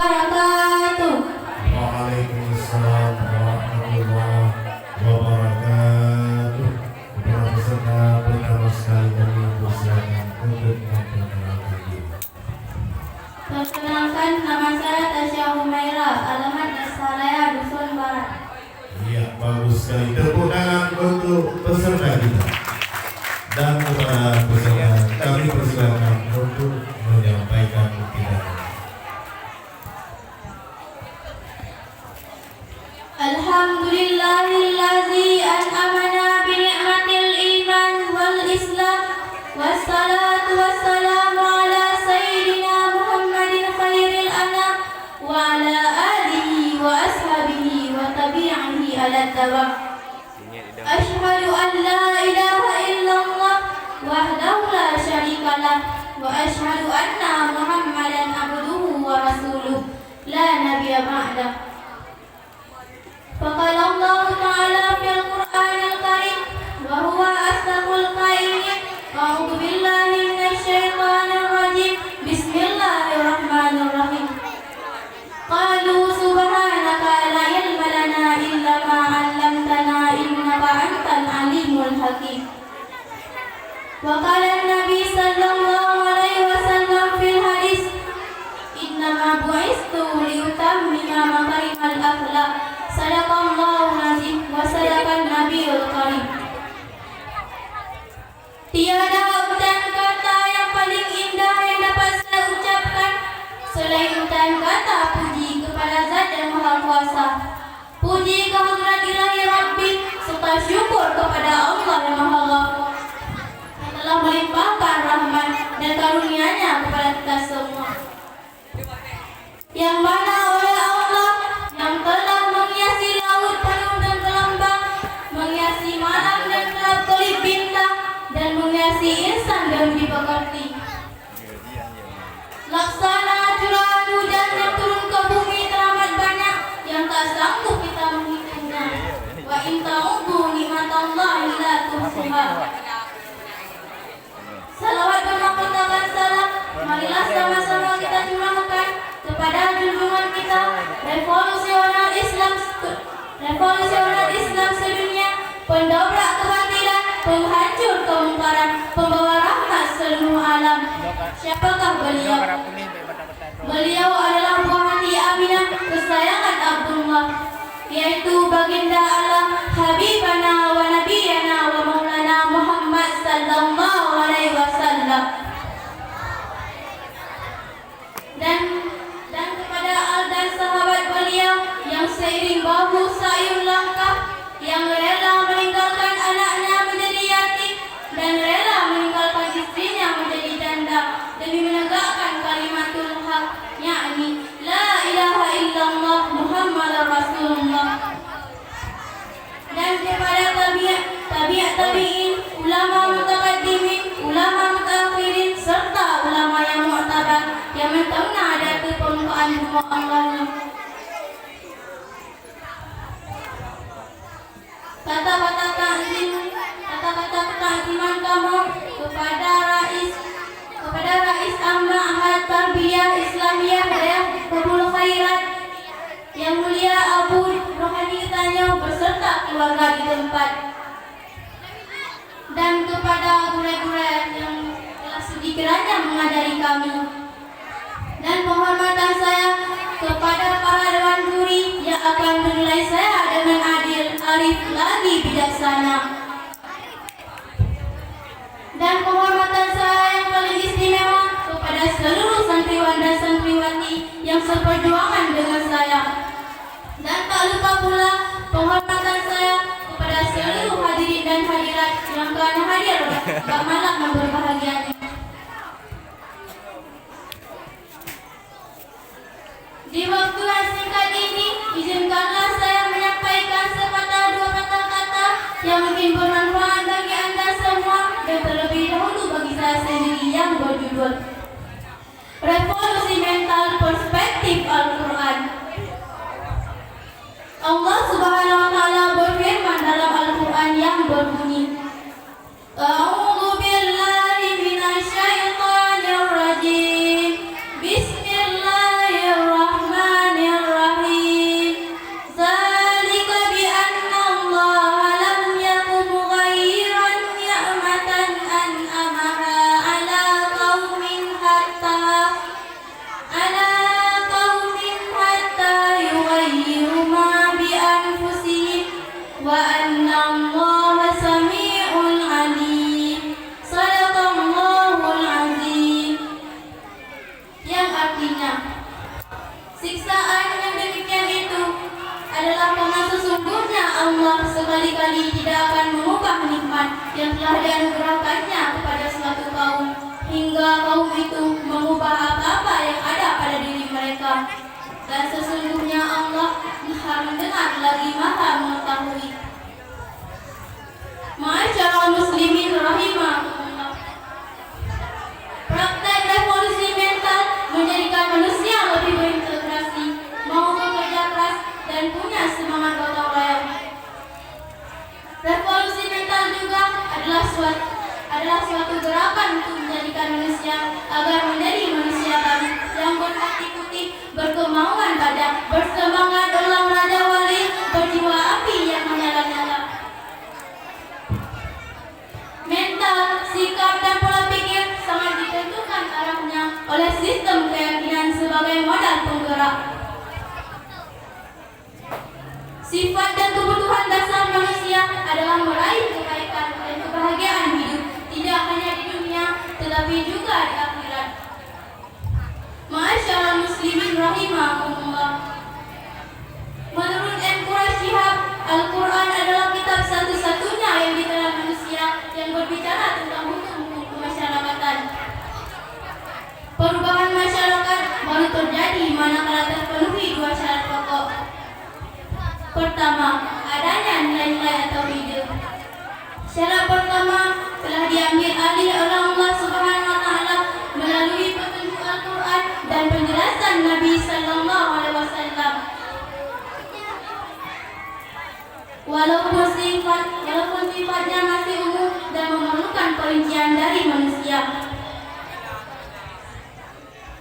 wabarakatuh. Waalaikumsalam warahmatullahi wabarakatuh. Para peserta pertama sekali kami persilakan untuk memperkenalkan diri. Perkenalkan, nama saya Tasya Humaira, alamat Dasaraya, Dusun Barat. Iya, bagus sekali. Tepuk tangan untuk peserta kita. Dan kepada peserta kami persilakan untuk menyampaikan pidato. Alhamdulillahillazi an'amana bi ni'matil iman wal islam, wassalatu wassalamu ala sayyidina Muhammadin khairil anam wa ala alihi wa ashabihi wa tabi'ihi ala tawab. Ashhadu an la ilaha illallah wahdahu la syarika lah wa ashhadu anna Muhammadan abduhu wa rasuluh la nabiyya ba'dah. فقال الله تعالى في القرآن الكريم وهو أصدق القائلين أعوذ بالله من الشيطان الرجيم بسم الله الرحمن الرحيم قالوا سبحانك لا علم لنا إلا ما علمتنا إنك أنت العليم الحكيم وقال النبي صلى الله عليه وسلم في الحديث إنما بعثت لأتمم مكارم الأخلاق Sadaqallahu nazim wa sadaqan nabiyul karim. Tiada ucapan kata yang paling indah yang dapat saya ucapkan selain ucapan kata puji kepada Zat yang Maha Kuasa. Puji kehadirat ilahi Rabbi serta syukur kepada Allah yang Maha Ghafur yang telah melimpahkan rahmat dan karunia-Nya kepada kita semua. Yang mana oleh Allah yang telah menghiasi laut penuh dan gelambang, menghiasi malam dan gelap kelip bintang, dan menghiasi insan dan dipekerti. Laksana curahan hujan yang turun ke bumi teramat banyak yang tak sanggup kita menghitungnya. Wa in ta'uddu ni'matallahi la tuhsuha. Salawat bermakutakan salam, marilah sama-sama kita curahkan kepada junjungan kita revolusioner Islam sedunia, pendobrak kebatilan, penghancur kemungkaran, pembawa rahmat seluruh alam. Siapakah beliau? Beliau adalah buah hati Aminah, kesayangan Abdullah, yaitu baginda alam, Habibana wa Nabiyana wa Maulana Muhammad sallallahu alaihi wasallam. Dan kepada al dan sahabat beliau yang seiring bahu sayur langkah, yang rela meninggalkan anaknya menjadi yatim dan rela meninggalkan istrinya menjadi janda demi menegakkan kalimatul haq, yakni la ilaha illallah Muhammadar Rasulullah. Dan kepada tabi'in, ulama mutaqaddimin, ulama mutaakhirin serta ulama yang mu'tabar yang mentengadah dari permukaan bumi Allah. Kata-kata takziman kamu kepada Rais Ma'had Tarbiyah Islamiyah Dayah Qabul Khairat yang mulia Abu Rohani Tanyo beserta keluarga di tempat, dan kepada guru-guru yang telah sudi kiranya mengajari kami, dan penghormatan saya kepada para dewan juri yang akan menilai saya dengan adil, arif, lagi bijaksana, dan penghormatan saya yang paling istimewa kepada seluruh santriwan dan santriwati yang seperjuangan dengan saya, dan tak lupa pula penghormatan saya kepada seluruh hadirin dan hadirat yang kerana hadir pada malam yang berbahagia ini. Di waktu yang singkat ini, izinkanlah saya menyampaikan sepatah dua kata-kata yang mungkin bermanfaat bagi Anda semua, dan terlebih dahulu bagi saya sendiri yang berjudul Revolusi Mental Perspektif Al-Quran. Allah Subhanahu wa Ta'ala berfirman dalam Al-Quran yang berbunyi, A'udzu billahi minasyaitonir rajim. Bismillahirrahmanirrahim. Allah sekali-kali tidak akan mengubah nikmat yang telah dianugerahkannya kepada suatu kaum hingga kaum itu mengubah apa-apa yang ada pada diri mereka. Dan sesungguhnya Allah Maha mendengar lagi Maha mengetahui. Ma'asyiral muslimin rahimakumullah. Praktek revolusi mental menjadikan manusia lebih berintegrasi, mau bekerja keras dan punya semangat gotong royong. Revolusi mental juga adalah suatu gerakan untuk menjadikan manusia agar menjadi manusia baru yang berhati putih, berkemauan badan, bersemangat dalam raja wali, berjiwa api yang menyala-nyala. Mental, sikap dan pola pikir sangat ditentukan arahnya oleh sistem keyakinan sebagai modal penggerak. Sifat dan kebutuhan dasar manusia adalah meraih kebaikan dan kebahagiaan hidup, tidak hanya di dunia tetapi juga di akhirat. Ma'asyiral muslimin rahimakumullah. Menurut M. Quraish Shihab, Al-Quran adalah kitab satu-satunya yang ditelan manusia yang berbicara tentang hukum-hukum kemasyarakatan. Perubahan masyarakat baru terjadi manakala terpenuhi dua syarat pokok. Pertama, adanya nilai-nilai atau ide. Syarat pertama telah diambil alih oleh Allah Subhanahu wa taala melalui petunjuk Al-Qur'an dan penjelasan Nabi sallallahu alaihi wasallam. Walaupun sifatnya masih umum dan memerlukan perincian dari manusia.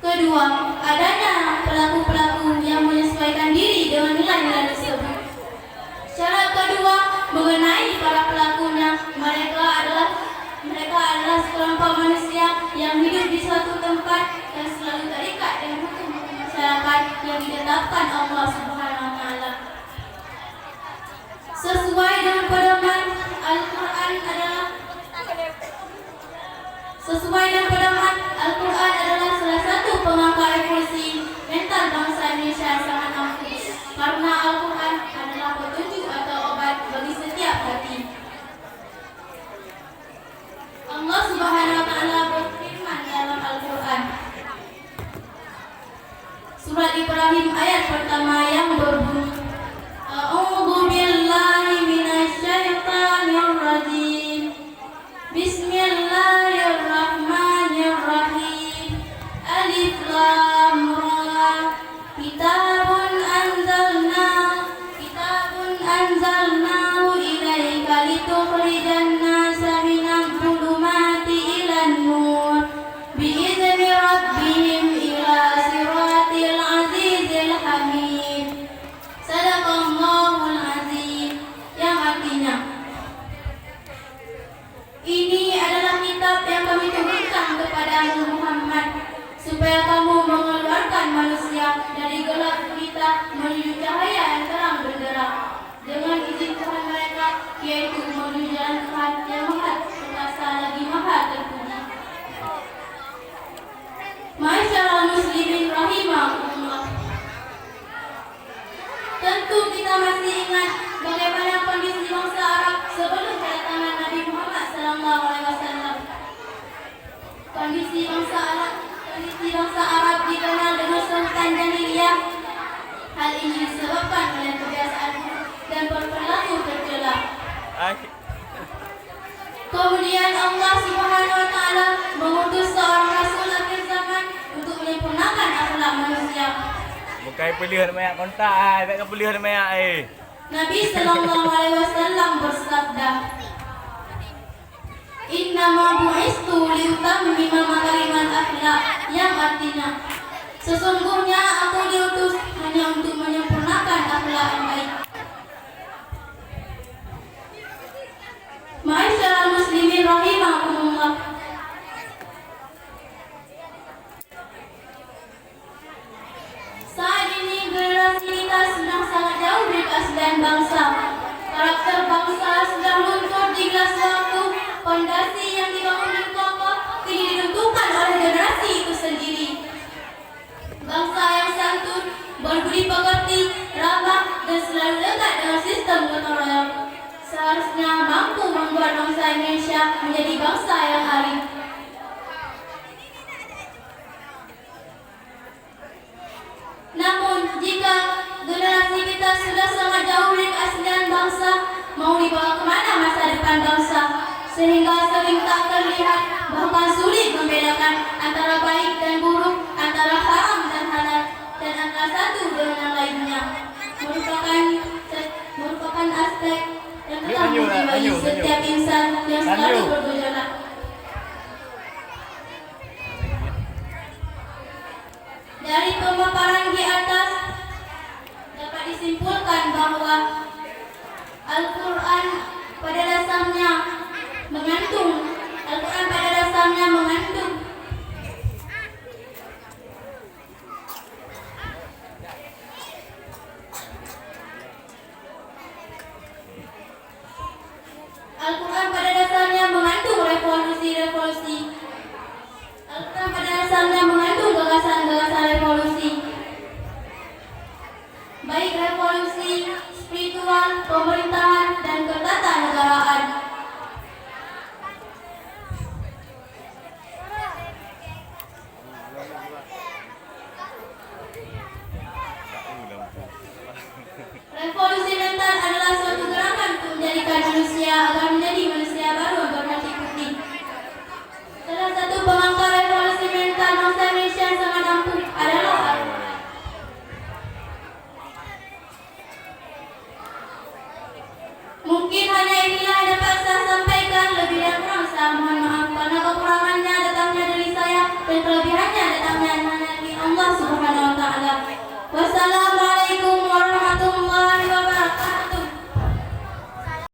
Kedua, adanya pelaku-pelaku yang menyesuaikan diri dengan nilai-nilai tersebut. Syarat kedua mengenai para pelakunya, mereka adalah sekelompok manusia yang hidup di suatu tempat dan selalu terikat dengan hukum masyarakat yang ditetapkan Allah Subhanahu wa taala. Sesuai dengan pedoman Al-Quran adalah salah satu pengangkat revolusi mental bangsa Indonesia sangat ampuh, karena Al-Quran adalah petunjuk atau obat bagi setiap hati. Allah Subhanahu wa taala berfirman dalam Al-Quran. Surat Ibrahim ayat pertama yang berbunyi, A'udzu billahi minasyaitonir rajim. Bismillahirrahmanirrahim. Alif lam ra. Kitabun anzalnahu ilaika litukhrijan nasa minadh dhulumati ilan nur bi'izni rabbihim ila siratil azizil hamid. Sadaqallahul azim, yang artinya, ini adalah kitab yang kami turunkan kepadamu Muhammad, supaya kamu mengeluarkan manusia dari gelap gulita menuju cahaya yang terang benderang dengan izin Tuhan mereka, yaitu menuju jalan Tuhan yang maha perkasa lagi maha terpuji. Ma'asyiral muslimin rahimakumullah. Tentu kita masih ingat bagaimana kondisi bangsa Arab sebelum kedatangan Nabi Muhammad SAW. Kondisi bangsa Arab dikenal dengan sultan jahiliyah. Hal ini disebabkan oleh kebiasaan dan berperilaku tercela. Kemudian Allah Subhanahu wa taala mengutus seorang rasul akhir zaman untuk menyempurnakan akhlak manusia. Bukan pilihan banyak kontak, tak pilihan banyak Nabi sallallahu alaihi wasallam bersabda, Innama bu'istu liutammima makarimal akhlak, yang artinya, sesungguhnya aku diutus hanya untuk menyempurnakan akhlak yang baik. Ma'asyiral muslimin rahimakumullah. Saat ini generasi kita sedang sangat jauh dari keaslian bangsa. Karakter bangsa sudah luntur di gelas waktu. Fondasi yang dibangun dan kokoh kini ditentukan oleh generasi itu sendiri. Bangsa yang santun, berbudi pekerti, ramah, dan selalu dekat dengan sistem gotong royong. Seharusnya mampu membuat bangsa Indonesia menjadi bangsa yang arif. Namun, jika generasi kita sudah sangat jauh dari keaslian bangsa, mau dibawa kemana masa depan bangsa? Sehingga sering tak terlihat, bahkan sulit membedakan antara baik dan buruk, antara haram dan halal, dan antara satu dengan yang lainnya. Merupakan aspek yang telah menjiwai setiap insan yang selalu bergejolak. Dari pemaparan di atas dapat disimpulkan bahwa Al-Quran pada dasarnya mengandung revolusi. Al-Quran pada dasarnya mengandung gagasan-gagasan revolusi. Baik revolusi spiritual, pemerintahan, dan ketatanegaraan. Revolusi mental adalah suatu gerakan untuk menjadikan manusia agar menjadi manusia baru berhati putih. Salah satu pengangkat revolusi mental bangsa Indonesia yang sangat ampuh adalah mungkin hanya inilah yang dapat saya sampaikan. Lebih dan kurang saya mohon maaf karena kekurangannya datangnya dari saya dan kelebihannya datangnya